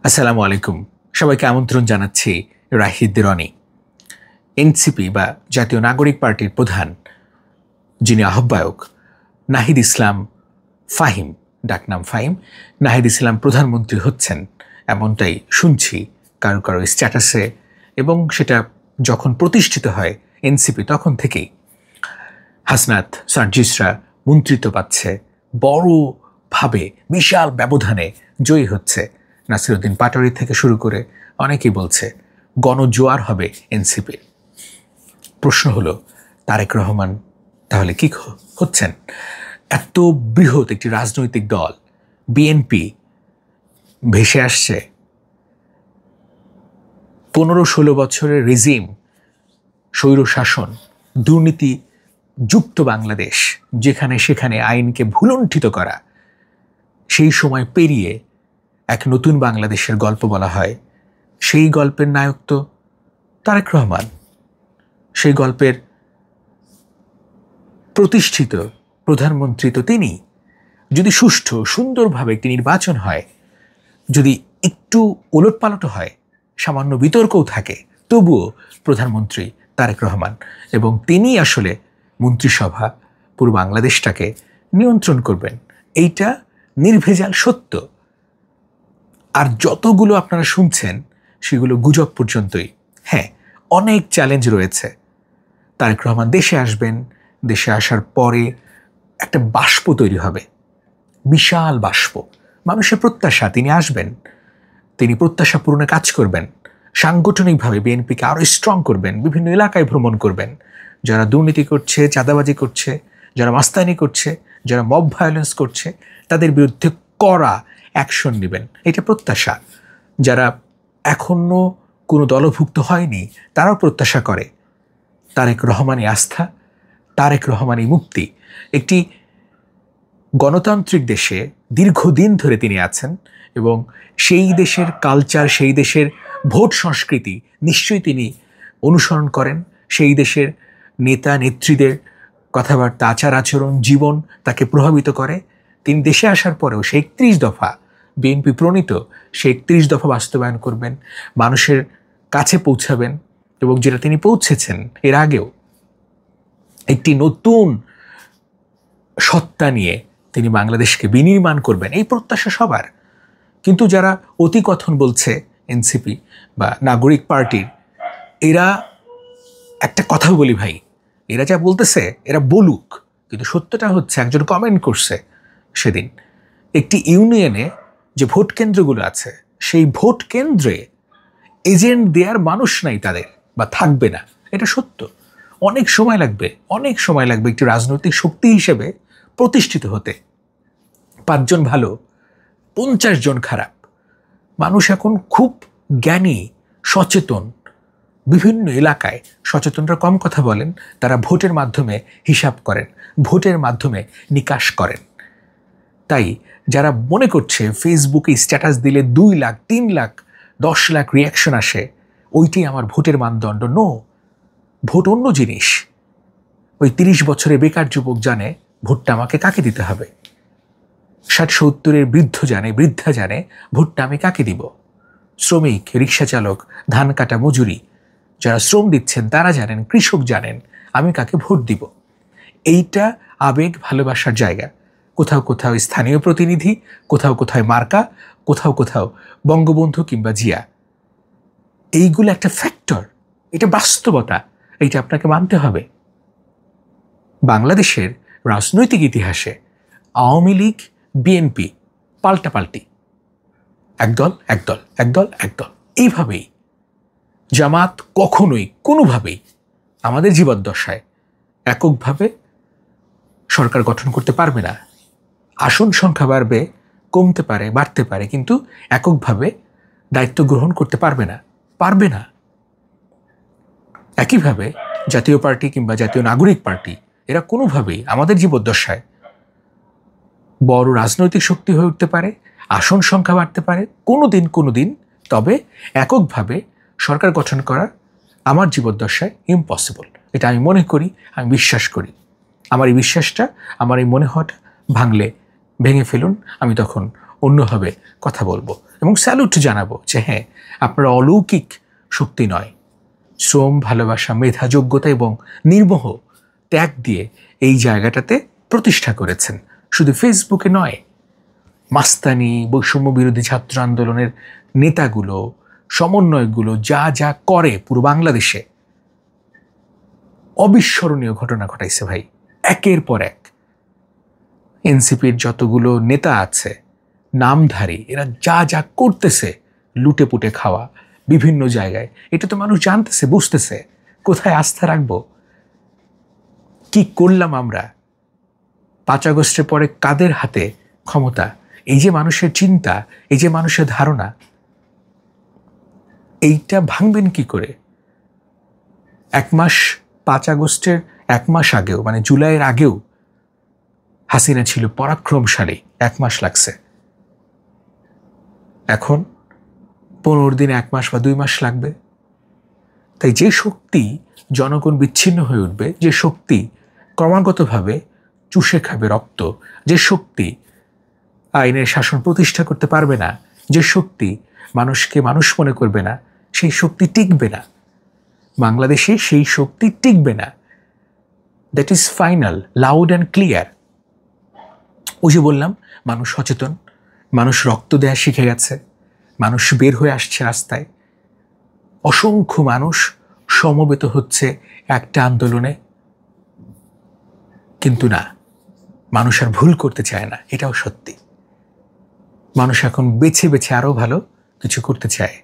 আসসালামু আলাইকুম। সবাইকে আমন্ত্রণ জানাচ্ছি রাহিদ রনি। এনসিপি বা জাতীয় নাগরিক পার্টির প্রধান, যিনি আহ্বায়ক নাহিদ ইসলাম ফাহিম, ডাকনাম ফাহিম, নাহিদ ইসলাম প্রধানমন্ত্রী হচ্ছেন এমনটাই শুনছি কারো কারো স্ট্যাটাসে, এবং সেটা যখন প্রতিষ্ঠিত হয় এনসিপি তখন থেকেই হাসনাত সার্জিসরা মন্ত্রিত্ব পাচ্ছে, বড়ভাবে বিশাল ব্যবধানে জয়ী হচ্ছে। নাসিরউদ্দিন পাটোয়ারি থেকে শুরু করে অনেকেই বলছে গণজোয়ার হবে এনসিপি। প্রশ্ন হলো, তারেক রহমান তাহলে কি হচ্ছেন? এত বৃহৎ একটি রাজনৈতিক দল বিএনপি ভেসে আসছে 15-16 বছরের রেজিম, স্বৈর শাসন, দুর্নীতি যুক্ত বাংলাদেশ, যেখানে সেখানে আইনকে ভুলণ্ঠিত করা, সেই সময় পেরিয়ে এক নতুন বাংলাদেশের গল্প বলা হয়। সেই গল্পের নায়ক তো তারেক রহমান। সেই গল্পের প্রতিষ্ঠিত প্রধানমন্ত্রী তো তিনি। যদি সুষ্ঠু সুন্দরভাবে একটি নির্বাচন হয়, যদি একটু ওলটপালট হয়, সামান্য বিতর্কও থাকে, তবুও প্রধানমন্ত্রী তারেক রহমান, এবং তিনি আসলে মন্ত্রিসভা পুরো বাংলাদেশটাকে নিয়ন্ত্রণ করবেন। এইটা নির্ভেজাল সত্য। আর যতগুলো আপনারা শুনছেন সেগুলো গুজব পর্যন্তই। হ্যাঁ, অনেক চ্যালেঞ্জ রয়েছে। তারেক রহমান দেশে আসবেন, দেশে আসার পরে একটা বাষ্প তৈরি হবে, বিশাল বাষ্প। মানুষের প্রত্যাশা তিনি আসবেন, তিনি প্রত্যাশা পূরণে কাজ করবেন, সাংগঠনিকভাবে বিএনপিকে আরও স্ট্রং করবেন, বিভিন্ন এলাকায় ভ্রমণ করবেন, যারা দুর্নীতি করছে, চাঁদাবাজি করছে, যারা মাস্তানি করছে, যারা মব ভায়োলেন্স করছে, তাদের বিরুদ্ধে কড়া অ্যাকশন নেবেন, এটা প্রত্যাশা। যারা এখনও কোনো দলভুক্ত হয়নি তারাও প্রত্যাশা করে তারেক রহমানই আস্থা, তারেক রহমানই মুক্তি। একটি গণতান্ত্রিক দেশে দীর্ঘদিন ধরে তিনি আছেন, এবং সেই দেশের কালচার, সেই দেশের ভোট সংস্কৃতি নিশ্চয়ই তিনি অনুসরণ করেন। সেই দেশের নেতা নেত্রীদের কথাবার্তা, আচার আচরণ, জীবন তাকে প্রভাবিত করে। তিনি দেশে আসার পরেও সেই 31 দফা বিএনপি প্রণীত, সেই 31 দফা বাস্তবায়ন করবেন, মানুষের কাছে পৌঁছাবেন, এবং যেটা তিনি পৌঁছেছেন এর আগেও, একটি নতুন সত্তা নিয়ে তিনি বাংলাদেশকে বিনির্মাণ করবেন, এই প্রত্যাশা সবার। কিন্তু যারা অতিকথন বলছে এনসিপি বা নাগরিক পার্টির, এরা একটা কথা বলি ভাই, এরা যা বলতেছে এরা বলুক, কিন্তু সত্যটা হচ্ছে, একজন কমেন্ট করছে সেদিন, একটি ইউনিয়নে যে ভোট কেন্দ্রগুলো আছে সেই ভোট কেন্দ্রে এজেন্ট দেওয়ার মানুষ নাই তাদের, বা থাকবে না। এটা সত্য। অনেক সময় লাগবে, অনেক সময় লাগবে একটি রাজনৈতিক শক্তি হিসেবে প্রতিষ্ঠিত হতে। 5 জন ভালো, 50 জন খারাপ। মানুষ এখন খুব জ্ঞানী, সচেতন। বিভিন্ন এলাকায় সচেতনরা কম কথা বলেন, তারা ভোটের মাধ্যমে হিসাব করেন, ভোটের মাধ্যমে নিকাশ করেন। তাই যারা মনে করছে ফেসবুকে স্ট্যাটাস দিলে 2 লাখ, 3 লাখ, 10 লাখ রিয়াকশন আসে, ওইটাই আমার ভোটের মানদণ্ড, নো। ভোট অন্য জিনিস। ওই 30 বছরে বেকার যুবক জানে ভোটটা আমাকে কাকে দিতে হবে। 60-70-এর বৃদ্ধ জানে, বৃদ্ধা জানে ভোটটা আমি কাকে দিব। শ্রমিক, রিক্সা চালক, ধান কাটা মজুরি যারা শ্রম দিচ্ছেন তারা জানেন, কৃষক জানেন আমি কাকে ভোট দিব। এইটা আবেগ ভালোবাসার জায়গা। কোথাও কোথাও স্থানীয় প্রতিনিধি, কোথাও কোথাও মার্কা, কোথাও কোথাও বঙ্গবন্ধু কিংবা জিয়া। এইগুলো একটা ফ্যাক্টর, এটা বাস্তবতা, এইটা আপনাকে মানতে হবে। বাংলাদেশের রাজনৈতিক ইতিহাসে আওয়ামী লীগ, বিএনপি পাল্টাপাল্টি, একদল একদল একদল একদল, এইভাবেই। জামাত কখনোই কোনোভাবেই আমাদের জীবদ্দশায় এককভাবে সরকার গঠন করতে পারবে না। আসন সংখ্যা বাড়বে, কমতে পারে, বাড়তে পারে, কিন্তু এককভাবে দায়িত্ব গ্রহণ করতে পারবে না, পারবে না। একইভাবে জাতীয় পার্টি কিংবা জাতীয় নাগরিক পার্টি, এরা কোনোভাবেই আমাদের জীবদ্দশায় বড় রাজনৈতিক শক্তি হয়ে উঠতে পারে, আসন সংখ্যা বাড়তে পারে কোনো দিন, তবে এককভাবে সরকার গঠন করা আমার জীবদ্দশায় ইম্পসিবল। এটা আমি মনে করি, আমি বিশ্বাস করি। আমার এই বিশ্বাসটা, আমার এই মনে হওয়াটা ভাঙলে ভেঙে ফেলুন, আমি তখন অন্যভাবে কথা বলবো। এবং এবং স্যালুট জানাবো যে হ্যাঁ, আপনারা অলৌকিক শক্তি নয়, শ্রম, ভালোবাসা, মেধা, যোগ্যতা এবং নির্মোহ ত্যাগ দিয়ে এই জায়গাটাতে প্রতিষ্ঠা করেছেন। শুধু ফেসবুকে নয়, মাস্তানি, বৈষম্য বিরোধী ছাত্র আন্দোলনের নেতাগুলো, সমন্বয়গুলো যা যা করে পুরো বাংলাদেশে অবিস্মরণীয় ঘটনা ঘটাইছে ভাই, একের পর এক। এনসিপির যতগুলো নেতা আছে নামধারী, এরা যা যা করতেছে, লুটে পুটে খাওয়া বিভিন্ন জায়গায়, এটা তো মানুষ জানতেছে, বুঝতেছে। কোথায় আস্থা রাখবো? কি করলাম আমরা? 5 আগস্টের পরে কাদের হাতে ক্ষমতা? এই যে মানুষের চিন্তা, এই যে মানুষের ধারণা, এইটা ভাঙবেন কি করে? 1 মাস, 5 আগস্টের 1 মাস আগেও, মানে জুলাইয়ের আগেও হাসিনা ছিল পরাক্রমশালী, 1 মাস লাগছে। এখন 15 দিন, 1 মাস বা 2 মাস লাগবে। তাই যে শক্তি জনগণ বিচ্ছিন্ন হয়ে উঠবে, যে শক্তি ক্রমাগতভাবে চুষে খাবে রক্ত, যে শক্তি আইনের শাসন প্রতিষ্ঠা করতে পারবে না, যে শক্তি মানুষকে মানুষ মনে করবে না, সেই শক্তি টিকবে না বাংলাদেশে, সেই শক্তি টিকবে না। That is final, loud and clear. ওই যে বললাম, মানুষ সচেতন, মানুষ রক্ত দেয়া শিখে গেছে, মানুষ বের হয়ে আসছে রাস্তায়, অসংখ্য মানুষ সমবেত হচ্ছে একটা আন্দোলনে। কিন্তু না, মানুষ আর ভুল করতে চায় না, এটাও সত্যি। মানুষ এখন বেছে বেছে আরও ভালো কিছু করতে চায়।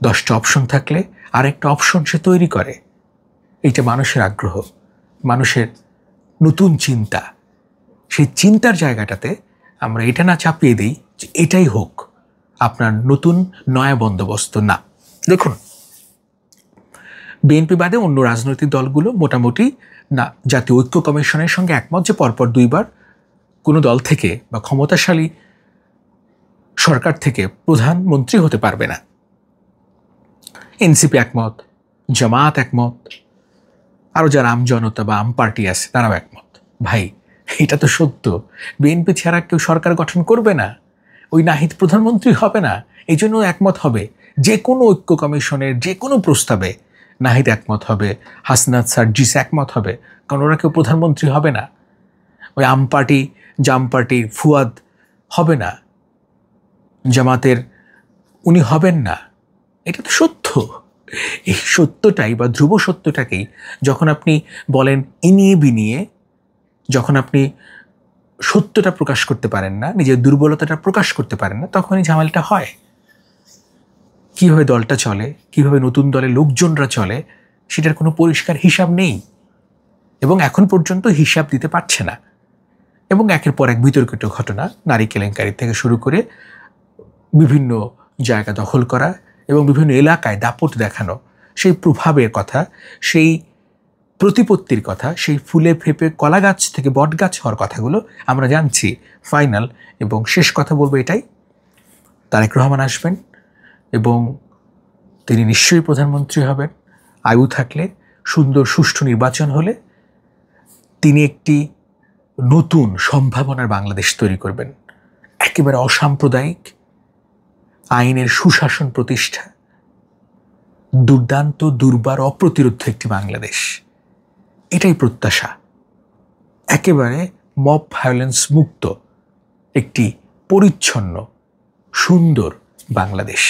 10টা অপশন থাকলে আরেকটা অপশন সে তৈরি করে। এইটা মানুষের আগ্রহ, মানুষের নতুন চিন্তা। সেই চিন্তার জায়গাটাতে আমরা এটা না চাপিয়ে দিই যে এটাই হোক আপনার নতুন নয়া বন্দোবস্ত। না, দেখুন, বিএনপি বাদে অন্য রাজনৈতিক দলগুলো মোটামুটি না জাতীয় ঐক্য কমিশনের সঙ্গে একমত যে পরপর 2 বার কোনো দল থেকে বা ক্ষমতাশালী সরকার থেকে প্রধানমন্ত্রী হতে পারবে না। এনসিপি একমত, জামাত একমত, আরও যারা আম জনতা বা আম পার্টি আছে তারাও একমত। ভাই, এটা তো সত্য, বিএনপি ছাড়া কেউ সরকার গঠন করবে না, ওই নাহিদ প্রধানমন্ত্রী হবে না। এই জন্য একমত হবে যে কোনো ঐক্য কমিশনের যে কোনো প্রস্তাবে নাহিদ একমত হবে, হাসনাত সার্জিস একমত হবে, কারণ ওরা কেউ প্রধানমন্ত্রী হবে না। ওই আম পার্টি, জাম পার্টির ফুয়াদ হবে না, জামাতের উনি হবেন না। এটা তো সত্য। এই সত্যটাই বা ধ্রুব সত্যটাকেই যখন আপনি বলেন ইনিয়ে বিনিয়ে, যখন আপনি সত্যটা প্রকাশ করতে পারেন না, নিজের দুর্বলতাটা প্রকাশ করতে পারেন না, তখনই ঝামেলাটা হয়। কীভাবে দলটা চলে, কীভাবে নতুন দলের লোকজনরা চলে, সেটার কোনো পরিষ্কার হিসাব নেই এবং এখন পর্যন্ত হিসাব দিতে পারছে না। এবং একের পর এক বিতর্কিত ঘটনা, নারী কেলেঙ্কারি থেকে শুরু করে বিভিন্ন জায়গা দখল করা এবং বিভিন্ন এলাকায় দাপট দেখানো, সেই প্রভাবের কথা, সেই প্রতিপত্তির কথা, সেই ফুলে ফেপে কলা গাছ থেকে বট গাছ হওয়ার কথাগুলো আমরা জানছি। ফাইনাল এবং শেষ কথা বলবো এটাই, তারেক রহমান আসবেন এবং তিনি নিশ্চয়ই প্রধানমন্ত্রী হবেন। আয়ু থাকলে, সুন্দর সুষ্ঠু নির্বাচন হলে তিনি একটি নতুন সম্ভাবনার বাংলাদেশ তৈরি করবেন। একেবারে অসাম্প্রদায়িক, আইনের সুশাসন প্রতিষ্ঠা, দুর্দান্ত, দুর্বার, অপ্রতিরোধ্য একটি বাংলাদেশ, এটাই প্রত্যাশা। একেবারে মব ভায়োলেন্স মুক্ত একটি পরিচ্ছন্ন, সুন্দর বাংলাদেশ।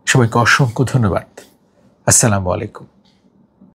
সবাইকে অসংখ্য ধন্যবাদ। আসসালামু আলাইকুম।